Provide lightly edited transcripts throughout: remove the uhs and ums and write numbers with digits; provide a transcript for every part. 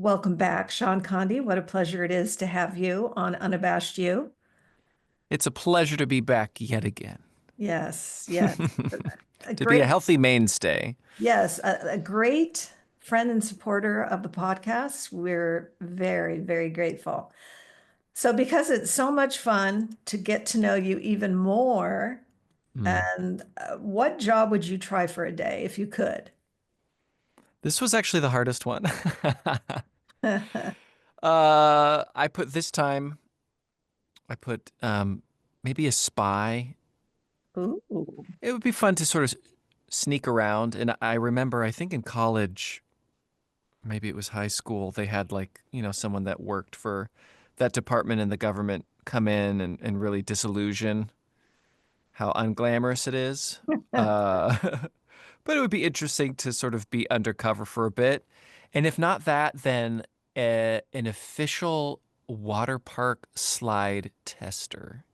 Welcome back, Shaun Conde. What a pleasure it is to have you on Unabashed You. It's a pleasure to be back yet again. Yes, yes. A To be a great, healthy mainstay. yes, a great friend and supporter of the podcast. We're very, very grateful. So, because it's so much fun to get to know you even more, Mm. and what job would you try for a day if you could? This was actually the hardest one. I put this time, I put maybe a spy. Ooh, It would be fun to sort of sneak around. And I remember, I think in college, maybe it was high school, they had someone that worked for that department in the government come in and really disillusion how unglamorous it is. Uh, but it would be interesting to sort of be undercover for a bit. And if not that, then an official water park slide tester.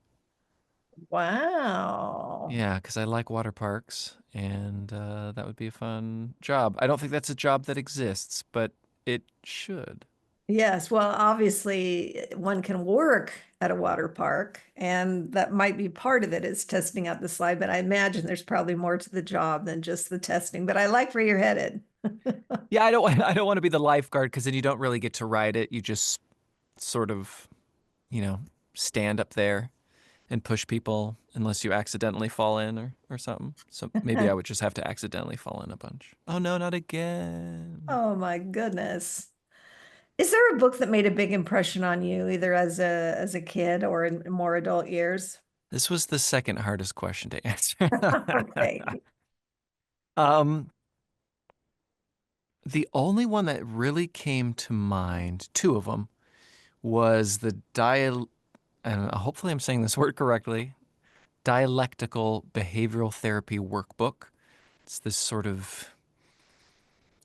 wow. Yeah, because I like water parks, and that would be a fun job. I don't think that's a job that exists, but it should. Yes, well, obviously one can work at a water park, and that might be part of it is testing out the slide, but I imagine there's probably more to the job than just the testing. But I like where you're headed. Yeah, I don't want to be the lifeguard because then you don't really get to ride it. You just sort of, you know, stand up there and push people unless you accidentally fall in or something. So maybe I would just have to accidentally fall in a bunch. Oh no, not again. Oh my goodness. Is there a book that made a big impression on you, either as a kid or in more adult years? This was the second hardest question to answer. Okay. um, the only one that really came to mind, two of them, was the and hopefully I'm saying this word correctly, dialectical behavioral therapy workbook. It's this sort of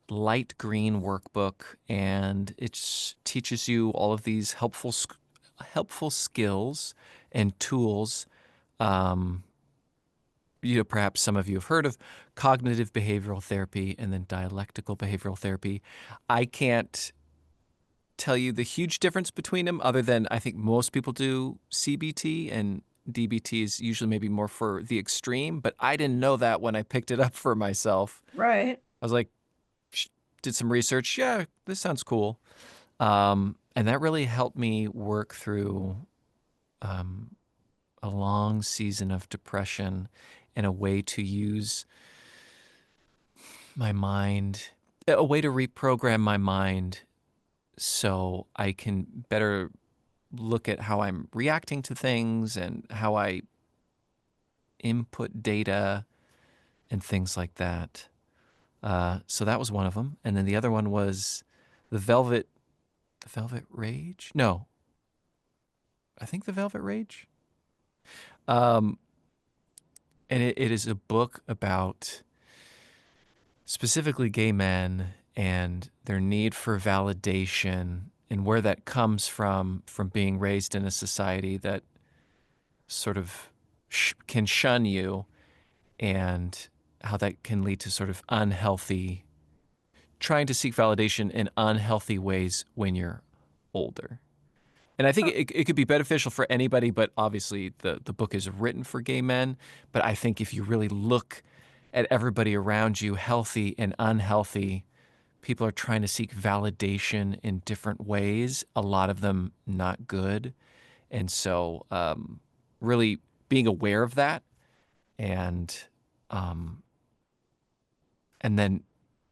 light green workbook, and it teaches you all of these helpful skills and tools. Um, Perhaps some of you have heard of cognitive behavioral therapy and then dialectical behavioral therapy. I can't tell you the huge difference between them, other than I think most people do CBT and DBT is usually maybe more for the extreme, but I didn't know that when I picked it up for myself. Right. I was like, did some research. Yeah, this sounds cool. And that really helped me work through um, a long season of depression and a way to use my mind, a way to reprogram my mind so I can better look at how I'm reacting to things and how I input data and things like that. So that was one of them. And then the other one was the Velvet Rage? No, I think the Velvet Rage. Um, and it is a book about specifically gay men and their need for validation and where that comes from being raised in a society that sort of can shun you, and how that can lead to sort of unhealthy trying to seek validation in unhealthy ways when you're older. And I think it could be beneficial for anybody, but obviously the book is written for gay men. But I think if you really look at everybody around you, healthy and unhealthy, people are trying to seek validation in different ways, a lot of them not good. And so, really being aware of that and, um, and then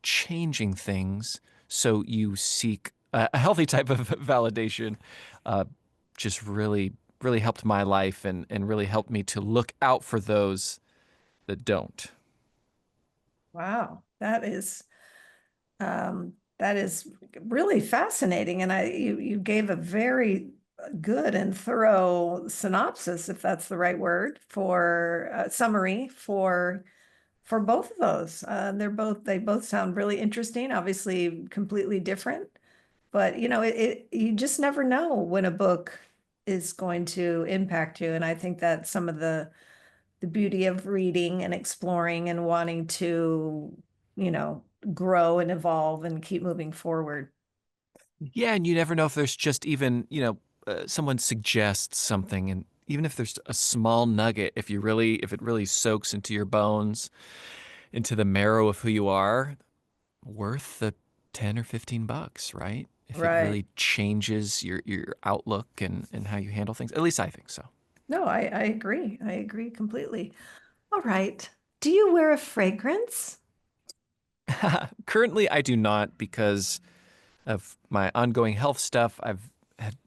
changing things so you seek a healthy type of validation, uh, just really helped my life and really helped me to look out for those that don't. Wow. That is really fascinating. And you gave a very good and thorough synopsis, if that's the right word, for summary for both of those. They both sound really interesting, obviously completely different, but you just never know when a book is going to impact you. And I think that some of the beauty of reading and exploring and wanting to, you know, grow and evolve and keep moving forward. Yeah, and you never know if there's just even, someone suggests something, and even if there's a small nugget, if it really soaks into your bones, into the marrow of who you are, worth the 10 or 15 bucks, right? If it Right. really changes your outlook and how you handle things. At least I think so. No, I agree. I agree completely. All right. Do you wear a fragrance? Currently, I do not because of my ongoing health stuff. I've had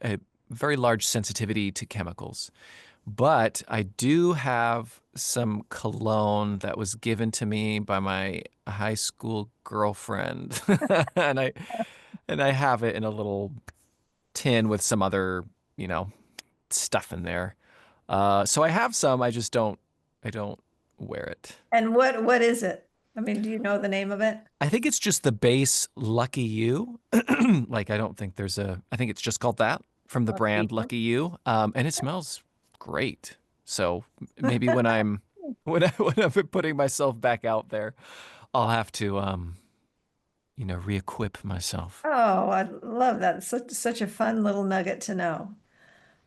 a very large sensitivity to chemicals. But I do have some cologne that was given to me by my high school girlfriend. and I and I have it in a little tin with some other, you know, stuff in there. So I have some, I don't wear it. And what is it? I mean, do you know the name of it? I think it's just the base Lucky You. Like I don't think there's a I think it's just called that from the Lucky brand you. Lucky You. And it smells great. So maybe when I'm when I'm putting myself back out there, I'll have to re-equip myself. Oh, I love that. It's such a fun little nugget to know.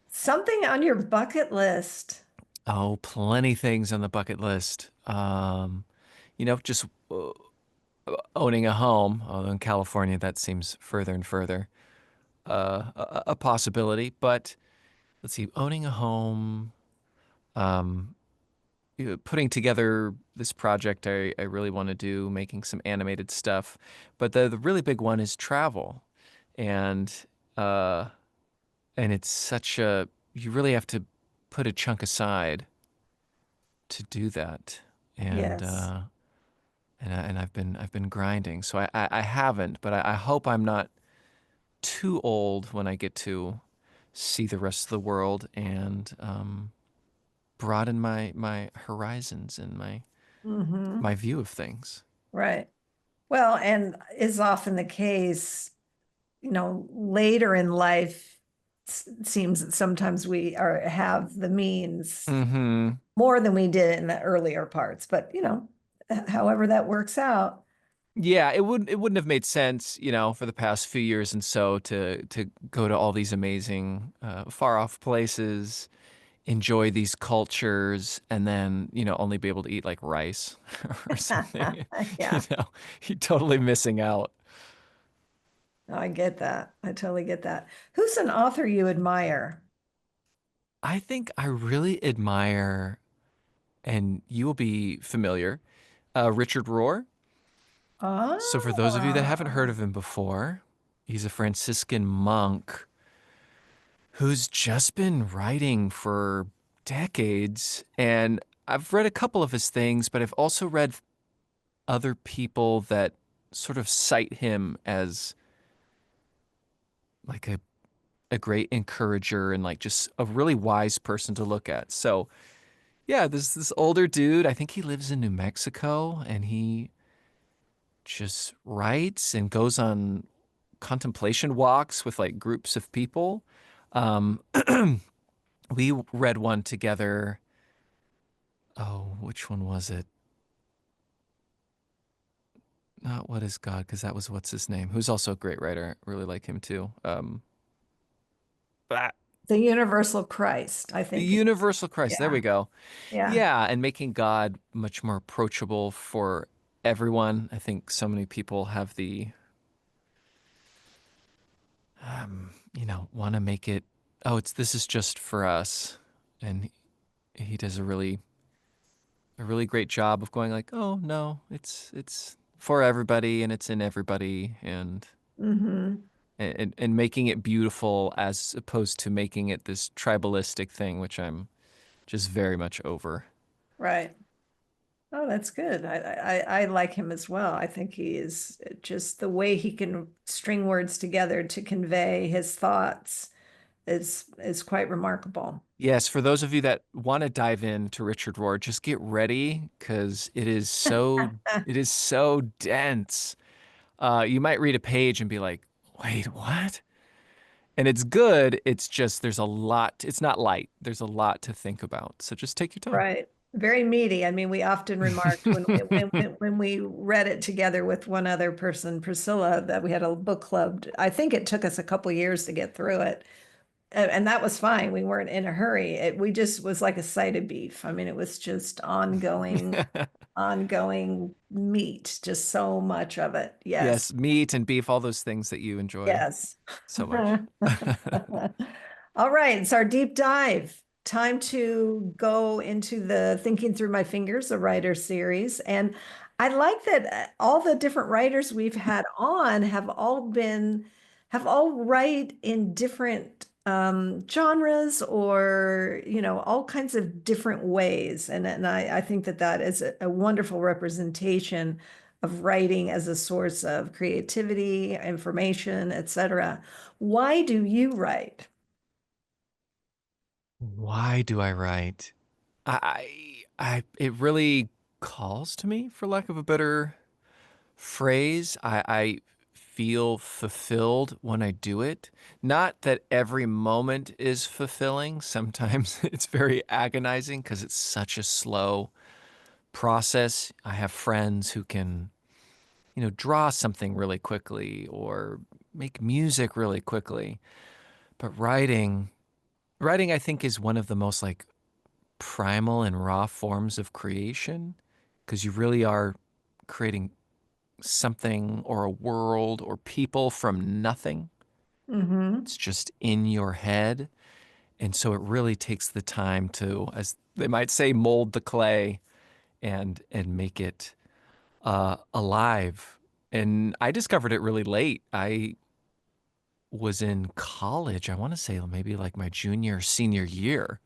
Something on your bucket list. Oh, plenty things on the bucket list. Just owning a home, although in California that seems further and further a possibility. But let's see, owning a home, um, putting together this project I really want to do, making some animated stuff. But the really big one is travel. And uh, and it's such a, you really have to put a chunk aside to do that. And Yes. I've been grinding. So I haven't, but I hope I'm not too old when I get to see the rest of the world and broaden my horizons and Hmm. my view of things. Right. Well, and is often the case, later in life, it seems that sometimes we are have the means Hmm. more than we did in the earlier parts. But, however that works out. Yeah, it wouldn't have made sense, for the past few years and so to go to all these amazing far off places, enjoy these cultures, and then, only be able to eat like rice or something. You Yeah, know, you're totally missing out. I get that. I totally get that. Who's an author you admire? I think I really admire, and you will be familiar, Richard Rohr. So, for those of you that haven't heard Ah, of him before, he's a Franciscan monk who's just been writing for decades. And I've read a couple of his things, but I've also read other people that sort of cite him as like a great encourager and like just a really wise person to look at. So, yeah, this older dude, I think he lives in New Mexico and he just writes and goes on contemplation walks with like groups of people. Um, we read one together. Oh, which one was it? Not What is God, because that was what's his name, who's also a great writer. I really like him too. Ah, the Universal Christ, I the think. Universal Christ. There we Yeah, go. yeah. Yeah, and making God much more approachable for everyone. I think so many people have want to make it, oh, this is just for us. And he does a really great job of going like, oh no, it's for everybody and it's in everybody Hmm. and making it beautiful as opposed to making it this tribalistic thing, which I'm just very much over. Right. Oh, that's good. I like him as well. I think he is just the way he can string words together to convey his thoughts is quite remarkable. Yes, for those of you that want to dive into Richard Rohr, just get ready because it is so dense. You might read a page and be like, "Wait, what?" And it's good. It's just there's a lot. It's not light. There's a lot to think about. So just take your time. Right. Very meaty. I mean, we often remarked when we read it together with one other person, Priscilla, that we had a book club. I think it took us a couple years to get through it. And that was fine. We weren't in a hurry. We just was like a side of beef. I mean, it was just ongoing meat, just so much of it. Yes. Yes, meat and beef, all those things that you enjoy Yes. so much. All right, it's our deep dive. Time to go into the Thinking Through My Fingers, the writer series. And I like that all the different writers we've had on have all write in different genres or, all kinds of different ways. And I think that that is a wonderful representation of writing as a source of creativity, information, etc. Why do you write? Why do I write? It really calls to me, for lack of a better phrase. I feel fulfilled when I do it. Not that every moment is fulfilling. Sometimes it's very agonizing because it's such a slow process. I have friends who can, draw something really quickly or make music really quickly. But writing, I think, is one of the most like primal and raw forms of creation because you really are creating something or a world or people from nothing. Mm-hmm. It's just in your head. And so it really takes the time to, as they might say, mold the clay and make it alive. And I discovered it really late. I was in college, I want to say maybe like my junior, senior year.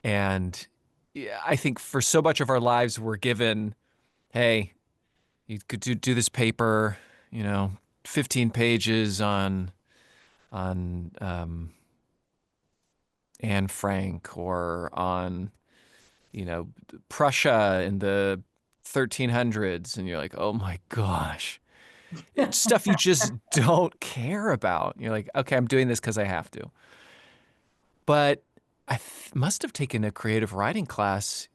And yeah, I think for so much of our lives, we're given, hey, you could do this paper, you know, 15 pages on Anne Frank or on, Prussia in the 1300s. And you're like, oh my gosh, it's stuff you just don't care about. You're like, okay, I'm doing this because I have to. But must have taken a creative writing class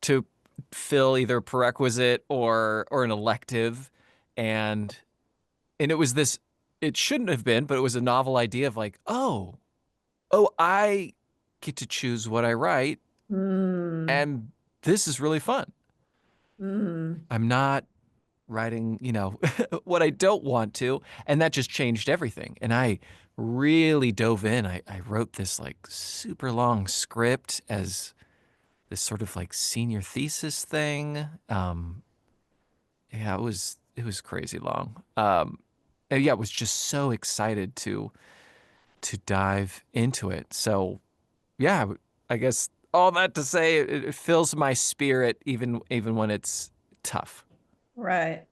to fill either a prerequisite or an elective, and it was this. It shouldn't have been, but it was a novel idea of like, oh, I get to choose what I write, Mm, and this is really fun. mm. I'm not writing, what I don't want to, and that just changed everything. And I really dove in. I wrote this like super long script as this sort of like senior thesis thing. Yeah, it was crazy long. And yeah, I was just so excited to dive into it. So yeah, I guess all that to say, it fills my spirit even when it's tough. Right.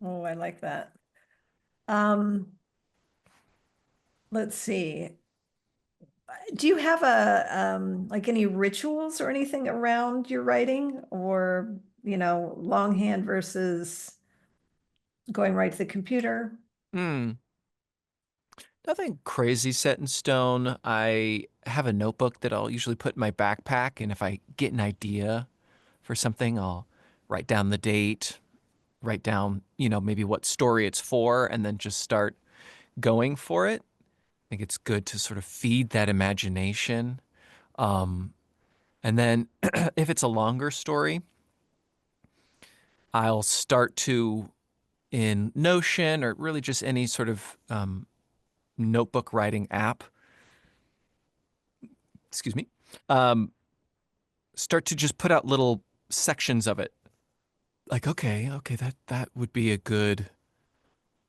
Oh, I like that. Um, let's see. Do you have a like any rituals or anything around your writing or, longhand versus going right to the computer? Hmm. Nothing crazy set in stone. I have a notebook that I'll usually put in my backpack, and if I get an idea for something, I'll write down the date, write down, maybe what story it's for, and then just start going for it. I think it's good to sort of feed that imagination. Um, and then if it's a longer story, I'll start to in Notion or really just any sort of notebook writing app, excuse me, um, start to just put out little sections of it. Like, okay, that would be a good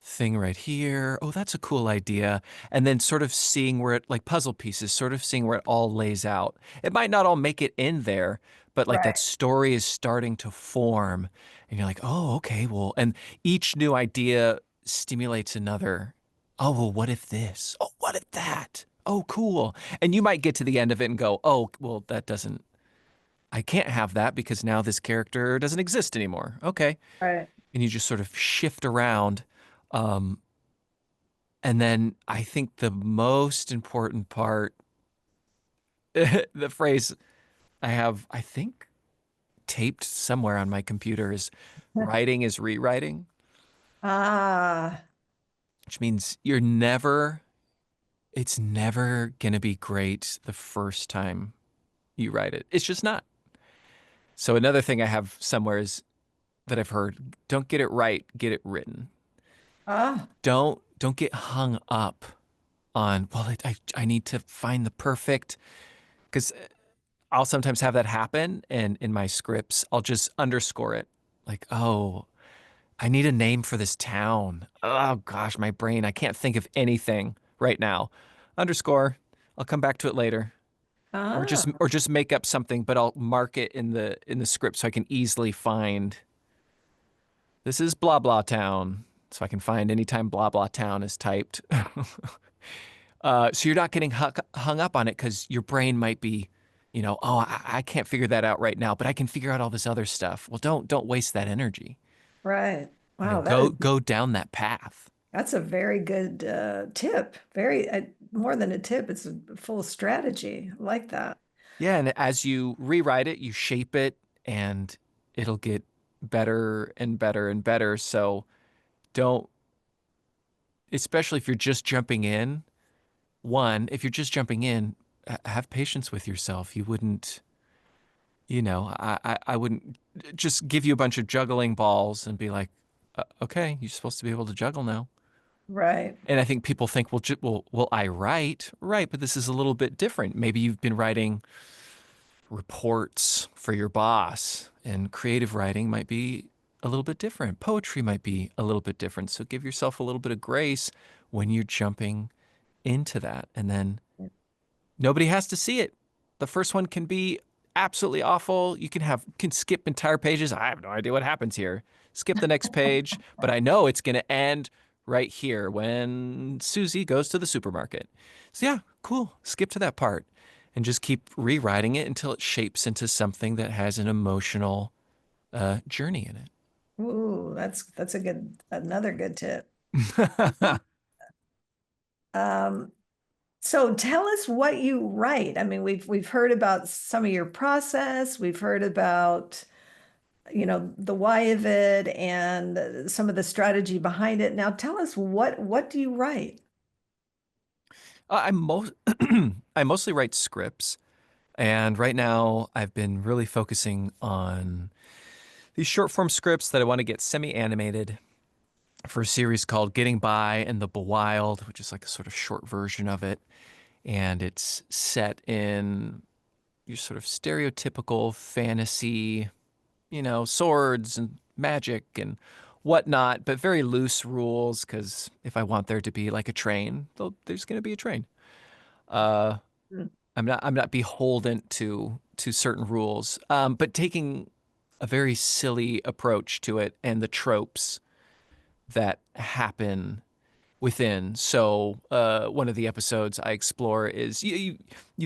thing right here. Oh, that's a cool idea. And then sort of seeing where it, like puzzle pieces, sort of seeing where it all lays out. It might not all make it in there, but like that Right. story is starting to form. And you're like, oh, okay, well, and each new idea stimulates another. Oh, well, what if this? Oh, what if that? Oh, cool. And you might get to the end of it and go, oh, well, that doesn't, I can't have that because now this character doesn't exist anymore. Okay. Right. And you just sort of shift around. Um, and then I think the most important part, the phrase I have, I think taped somewhere on my computer is writing is rewriting, Ah, which means it's never going to be great the first time you write it. It's just not. So another thing I have somewhere is that I've heard, don't get it right, get it written. ah, Don't get hung up on, well, I need to find the perfect, because I'll sometimes have that happen. And in my scripts, I'll just underscore it. Like, oh, I need a name for this town. Oh gosh, my brain, I can't think of anything right now. Underscore. I'll come back to it later. ah, Or just make up something, but I'll mark it in the script so I can easily find this is blah blah town. So I can find anytime blah blah town is typed. So you're not getting hung up on it because your brain might be, oh, I can't figure that out right now, but I can figure out all this other stuff. Well, don't waste that energy. right. You know, Wow, that is go down that path. that's a very good tip. Very more than a tip, it's a full strategy. I like that. Yeah, and as you rewrite it, you shape it, and it'll get better and better and better. So don't, especially if you're just jumping in. One, if you're just jumping in, have patience with yourself. You wouldn't, I wouldn't just give you a bunch of juggling balls and be like, okay, you're supposed to be able to juggle now. Right. And I think people think, well, I write, right? But this is a little bit different. Maybe you've been writing reports for your boss, and creative writing might be a little bit different. Poetry might be a little bit different. So give yourself a little bit of grace when you're jumping into that. And then nobody has to see it. The first one can be absolutely awful. You can skip entire pages. I have no idea what happens here. Skip the next page, but I know it's going to end right here when Susie goes to the supermarket. So yeah, cool. Skip to that part and just keep rewriting it until it shapes into something that has an emotional journey in Ooh, that's a good another good tip. it. Um, so tell us what you write. I mean, we've heard about some of your process. We've heard about, the why of it and some of the strategy behind it. Now tell us what do you write? I'm most I mostly write scripts, and right now I've been really focusing on these short form scripts that I want to get semi animated for a series called Getting By in the Wild, which is like a sort of short version of it. And it's set in your sort of stereotypical fantasy, swords and magic and whatnot, but very loose rules. Because if I want there to be like a train, there's going to be a train. Uh, Hmm. I'm not beholden to certain rules, but taking a very silly approach to it and the tropes that happen within. So, one of the episodes I explore is you've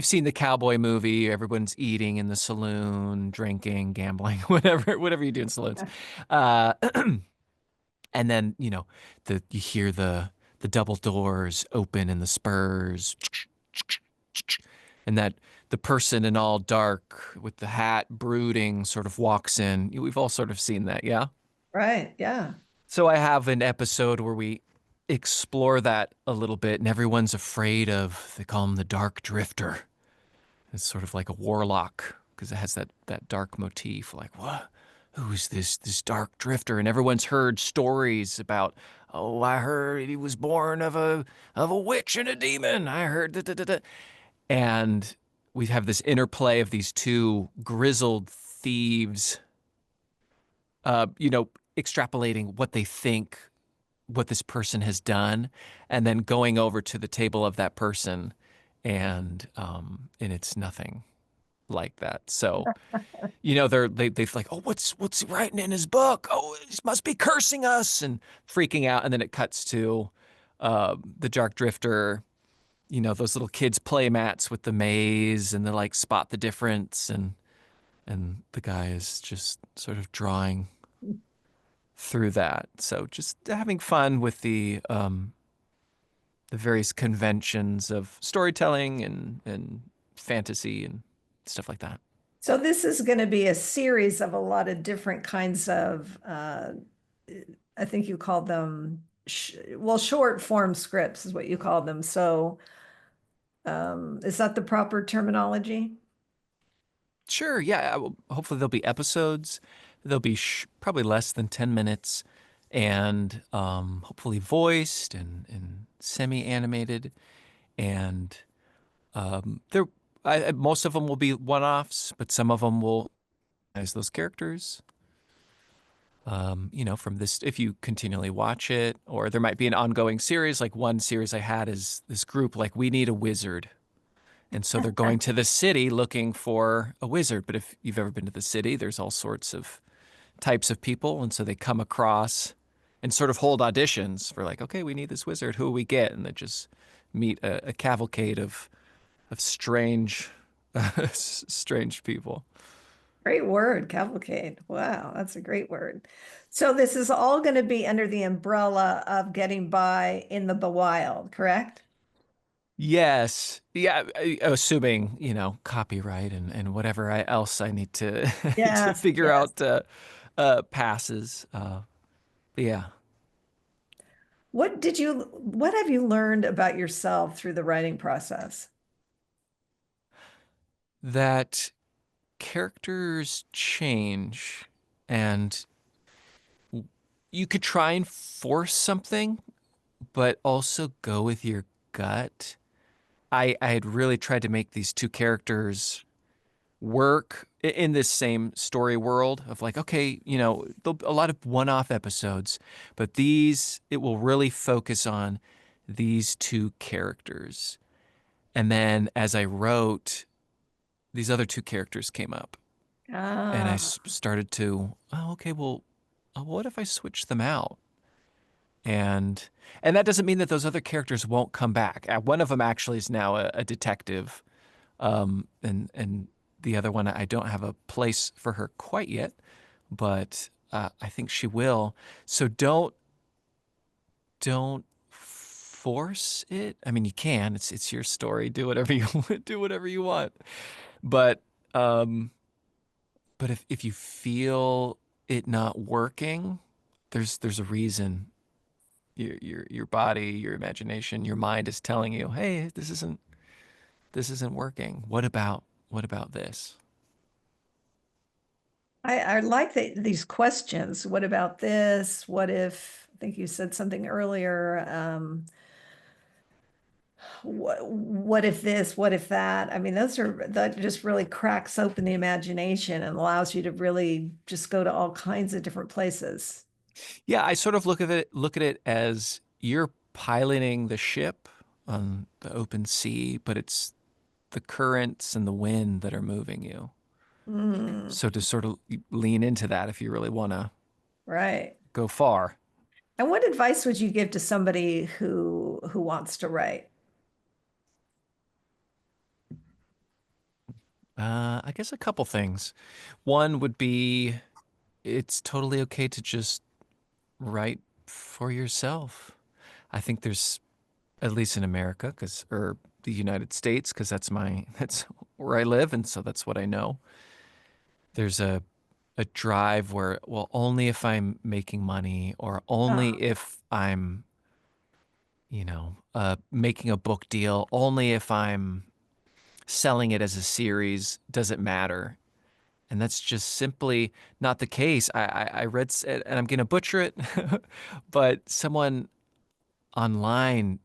seen the cowboy movie. Everyone's eating in the saloon, drinking, gambling, whatever you do in saloons. Uh, and then you hear the double doors open and the spurs, and that the person in all dark with the hat brooding sort of walks in. We've all sort of seen that, yeah. Right. Yeah. So I have an episode where we explore that a little bit, and everyone's afraid of, they call him the Dark Drifter. It's sort of like a warlock because it has that dark motif. Like, what? Who's this dark drifter? And everyone's heard stories about, oh, I heard he was born of a witch and a demon. I heard da, da, da, da. And we have this interplay of these two grizzled thieves, uh, you know, extrapolating what they think what this person has done, and then going over to the table of that person, and it's nothing like that. So they're like, oh, what's he writing in his book? Oh, he must be cursing us and freaking out. And then it cuts to the Dark Drifter. Those little kids play mats with the maze, and they like spot the difference, and the guy is just sort of drawing through that. So just having fun with the various conventions of storytelling and fantasy and stuff like that. So this is going to be a series of a lot of different kinds of, I think you called them, well, short form scripts is what you called them. So is that the proper terminology? Sure, yeah. Hopefully there'll be episodes. They'll be probably less than 10 minutes and hopefully voiced and semi-animated. And there, most of them will be one-offs, but some of them will as those characters. From this, if you continually watch it, or there might be an ongoing series. Like one series I had is this group, like, we need a wizard. And so they're going to the city looking for a wizard. But if you've ever been to the city, there's all sorts of types of people. And so they come across and sort of hold auditions for, like, okay, we need this wizard. Who will we get? And they just meet a cavalcade of strange, strange people. Great word, cavalcade. Wow, that's a great word. So this is all going to be under the umbrella of getting by in the wild, correct? Yes. Yeah. Assuming, copyright and whatever else I need to, to Yes, figure yes. out passes. Yeah. What have you learned about yourself through the writing process? That characters change and you could try and force something, but also go with your gut. I had really tried to make these two characters work in this same story world of, like, okay, there'll be a lot of one-off episodes, but it will really focus on these two characters. And then as I wrote, these other two characters came up and I Ah, started to, oh, okay, well, what if I switch them out? And and that doesn't mean that those other characters won't come back. One of them actually is now a detective, and the other one, I don't have a place for her quite yet, but I think she will. So don't force it. I mean, you can. It's your story. Do whatever you do whatever you want. But um, but if you feel it not working, there's a reason. Your body, your imagination, your mind is telling you, hey, this isn't working. What about this? I like these questions. What about this? What if, I think you said something earlier, what if this, what if that? I mean, that just really cracks open the imagination and allows you to really just go to all kinds of different places. Yeah, I sort of look at it as you're piloting the ship on the open sea, but it's the currents and the wind that are moving you. Mm, So to sort of lean into that if you really want to right. go far. And what advice would you give to somebody who wants to write? I guess a couple things. One would be it's totally okay to just write for yourself. I think there's, at least in America, or the United States, because that's where I live, and so that's what I know. There's a drive where, well, only if I'm making money, or only Oh, if I'm, making a book deal, only if I'm selling it as a series does it matter. And that's just simply not the case. I read, and I'm going to butcher it, but someone online,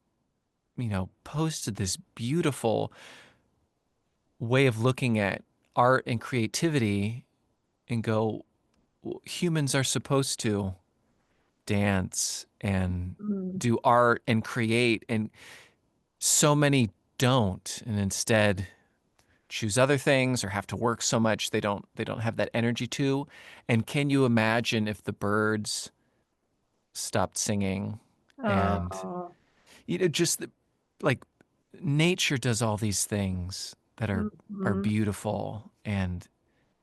posted this beautiful way of looking at art and creativity and go, "Well, humans are supposed to dance and mm, do art and create, and so many don't, and instead choose other things or have to work so much they don't have that energy to. And can you imagine if the birds stopped singing and oh, just like nature does all these things that are mhm, beautiful, and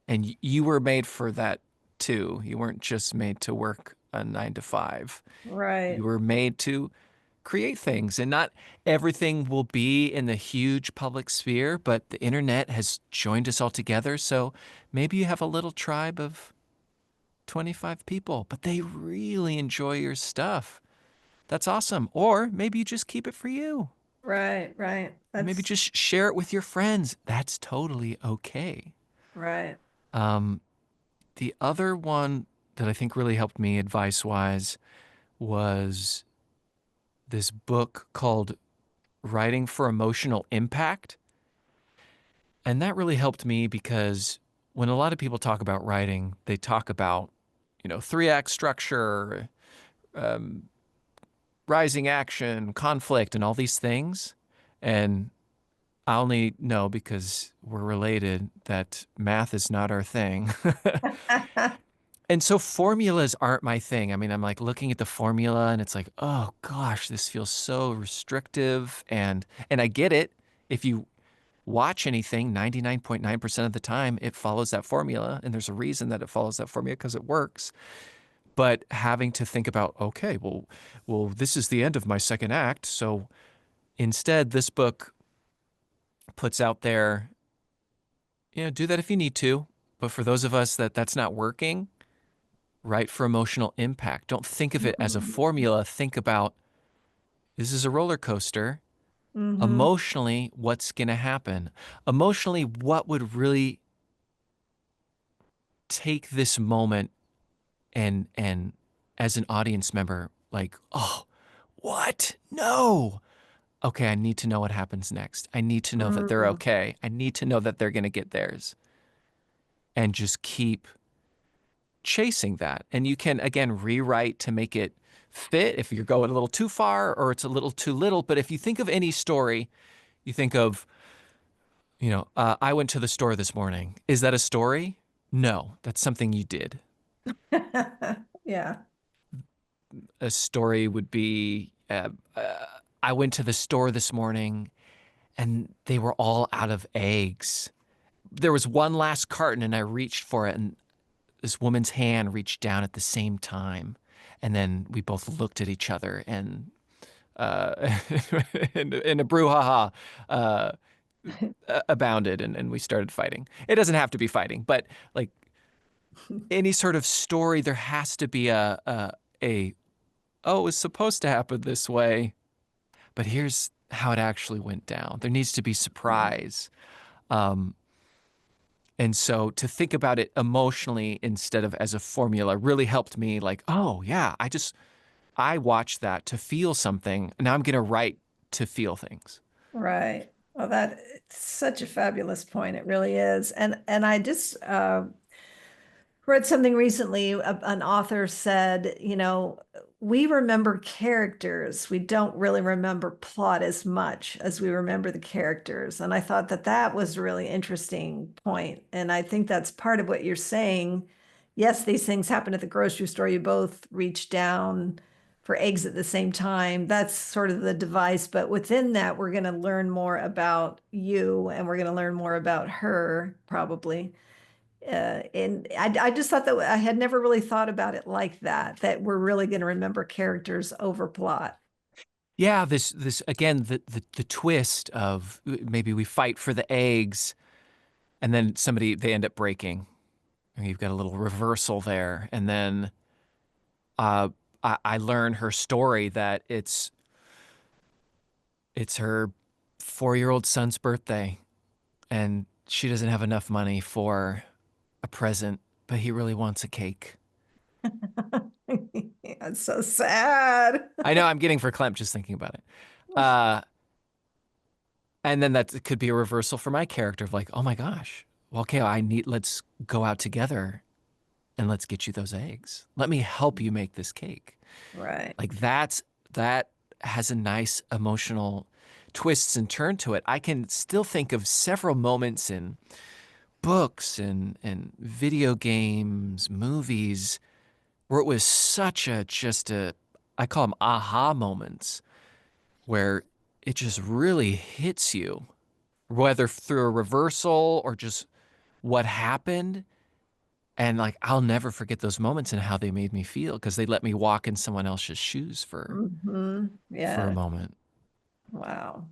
you were made for that too. You weren't just made to work a 9 to 5. right. You were made to create things, and not everything will be in the huge public sphere, but the internet has joined us all together. So maybe you have a little tribe of 25 people, but they really enjoy your stuff. That's awesome. Or maybe you just keep it for you. Right, right. Maybe That's just share it with your friends. That's totally okay. right. Um, the other one that I think really helped me advice wise was this book called Writing for Emotional Impact. And that really helped me because when a lot of people talk about writing, they talk about, three-act structure, um, rising action, conflict, and all these things. And I only know because we're related that math is not our thing. And so formulas aren't my thing. I mean, I'm like looking at the formula and it's like, oh gosh, this feels so restrictive. And I get it. If you watch anything 99.9% of the time, it follows that formula. And there's a reason that it follows that formula because it works. But having to think about, okay, well, this is the end of my second act. So instead, this book puts out there, do that if you need to. But for those of us that's not working, write for emotional impact. Don't think of it as a formula. Think about this is a roller coaster. Mm-hmm. Emotionally, what's going to happen? Emotionally, what would really take this moment and as an audience member, like, oh, what? No. Okay, I need to know what happens next. I need to know that they're Mm, okay. I need to know that they're going to get theirs. And just keep chasing that. And you can, again, rewrite to make it fit if you're going a little too far or it's a little too little. But if you think of any story, you think of, I went to the store this morning. Is that a story? No, that's something you did. yeah. A story would be, I went to the store this morning and they were all out of eggs. There was one last carton and I reached for it and this woman's hand reached down at the same time. And then we both looked at each other and in a brouhaha uh, abounded and we started fighting. It doesn't have to be fighting, but like any sort of story, there has to be a oh, it was supposed to happen this way, but here's how it actually went down. There needs to be Yeah. surprise. Um, and so to think about it emotionally instead of as a formula really helped me like, oh yeah, I watched that to feel something. Now I'm going to write to feel things. Right. Well, that it's such a fabulous point. It really is. And I just read something recently. An author said, we remember characters. We don't really remember plot as much as we remember the characters. And I thought that that was a really interesting point. And I think that's part of what you're saying. Yes, these things happen at the grocery store. You both reach down for eggs at the same time. That's sort of the device. But within that, we're going to learn more about you and we're going to learn more about her, probably. And I just thought that I had never really thought about it like that, that we're really going to remember characters over plot. Yeah, this again the twist of maybe we fight for the eggs and then they end up breaking. And you've got a little reversal there, and then uh, I learn her story that it's her 4-year-old son's birthday, and she doesn't have enough money for a present, but he really wants a cake. It's so sad. I know I'm getting verklempt just thinking about it. Uh, and then that could be a reversal for my character of like, oh my gosh, well, okay, let's go out together and let's get you those eggs. Let me help you make this cake. Right. Like that has a nice emotional twists and turn to it. I can still think of several moments in books and video games, movies, where it was such a just a I call them aha moments where it just really hits you, whether through a reversal or just what happened. And like I'll never forget those moments and how they made me feel because they let me walk in someone else's shoes for a Yeah. moment. Wow.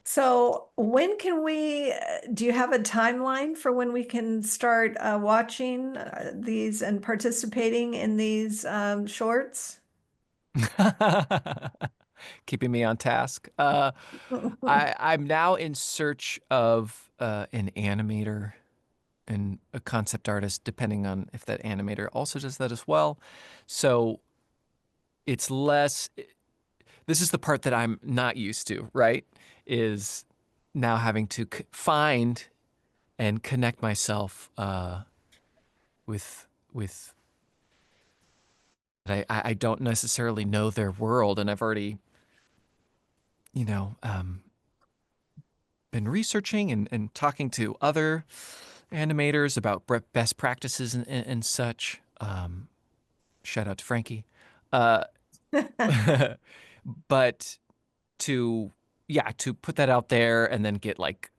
So when can we, do you have a timeline for when we can start watching these and participating in these shorts? Keeping me on task. I'm now in search of an animator and a concept artist, depending on if that animator also does that as well. So it's less, this is the part that I'm not used to, right? Is now having to find and connect myself with I don't necessarily know their world, and I've already, you know, been researching and talking to other animators about best practices and such. Shout out to Frankie. Uh, but to yeah, to put that out there and then get like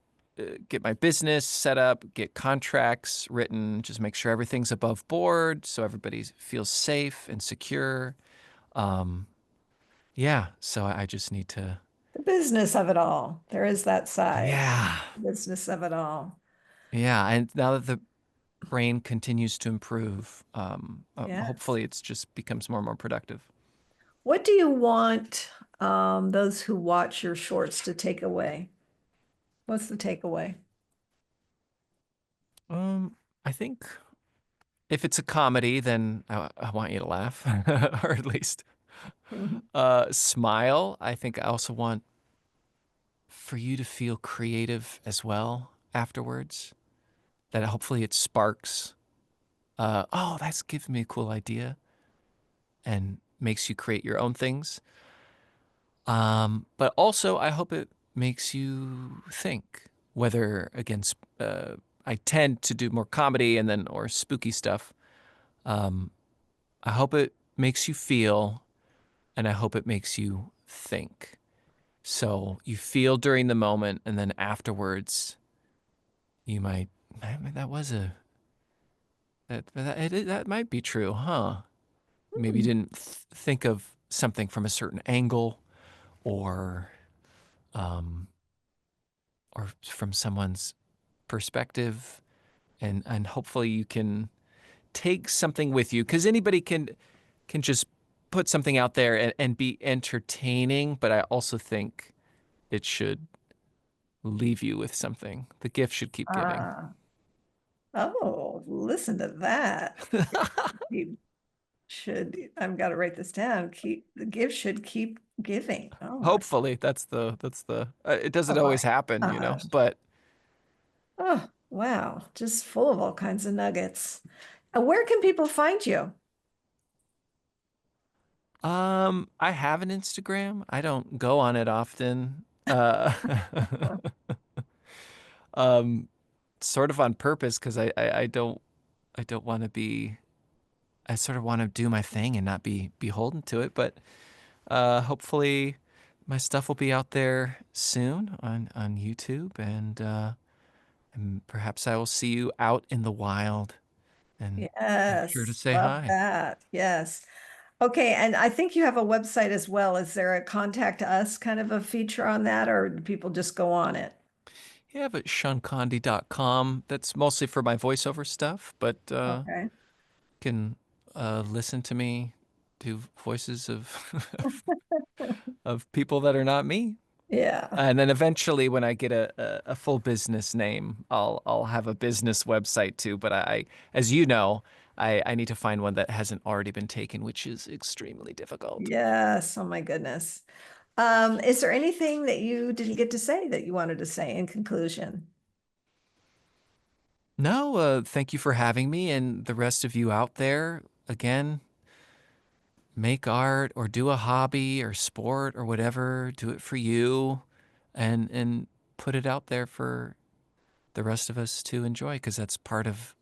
get my business set up, get contracts written, just make sure everything's above board so everybody feels safe and secure. Um, yeah, so I just need to. The business of it all. There is that side, Yeah, business of it all. yeah, and now that the brain continues to improve, Yes. hopefully it's just becomes more and more productive. What do you want those who watch your shorts to take away? What's the takeaway? I think if it's a comedy, then I want you to laugh, or at least smile. I think I also want for you to feel creative as well afterwards. That hopefully it sparks. Oh, that's giving me a cool idea, and makes you create your own things. But also, I hope it makes you think. Whether against, I tend to do more comedy and then or spooky stuff. Um, I hope it makes you feel, and I hope it makes you think. So you feel during the moment, and then afterwards, you might. I mean, that was a that might be true, huh? Maybe you Hmm. didn't think of something from a certain angle, or um, or from someone's perspective, and hopefully you can take something with you because anybody can just put something out there and be entertaining, but I also think it should leave you with something. The gift should keep giving. Ah, oh, listen to that. You should, I've got to write this down. Keep the gift should keep giving. Oh my, Hopefully that's the it doesn't oh my always happen, gosh. but Oh, wow. Just full of all kinds of nuggets. Where can people find you? I have an Instagram. I don't go on it often. Um sort of on purpose because I don't want to be I sort of want to do my thing and not be beholden to it, but hopefully my stuff will be out there soon on YouTube and perhaps I will see you out in the wild and be sure to Yes, say love hi. that. Yes. Okay, and I think you have a website as well. Is there a contact us kind of a feature on that, or do people just go on it? Yeah, but ShaunConde.com. That's mostly for my voiceover stuff, but Okay. can listen to me do voices of of people that are not me. Yeah. And then eventually, when I get a full business name, I'll have a business website too. But as you know, I need to find one that hasn't already been taken, which is extremely difficult. Yes. Oh my goodness. Is there anything that you didn't get to say that you wanted to say in conclusion? No, thank you for having me, and the rest of you out there. Again, make art or do a hobby or sport or whatever. Do it for you, and put it out there for the rest of us to enjoy, because that's part of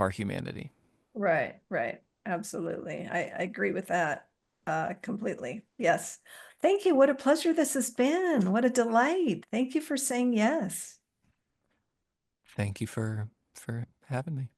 our humanity. Right, right. Absolutely. I agree with that completely. Yes. Thank you. What a pleasure this has been. What a delight. Thank you for saying yes. Thank you for having me.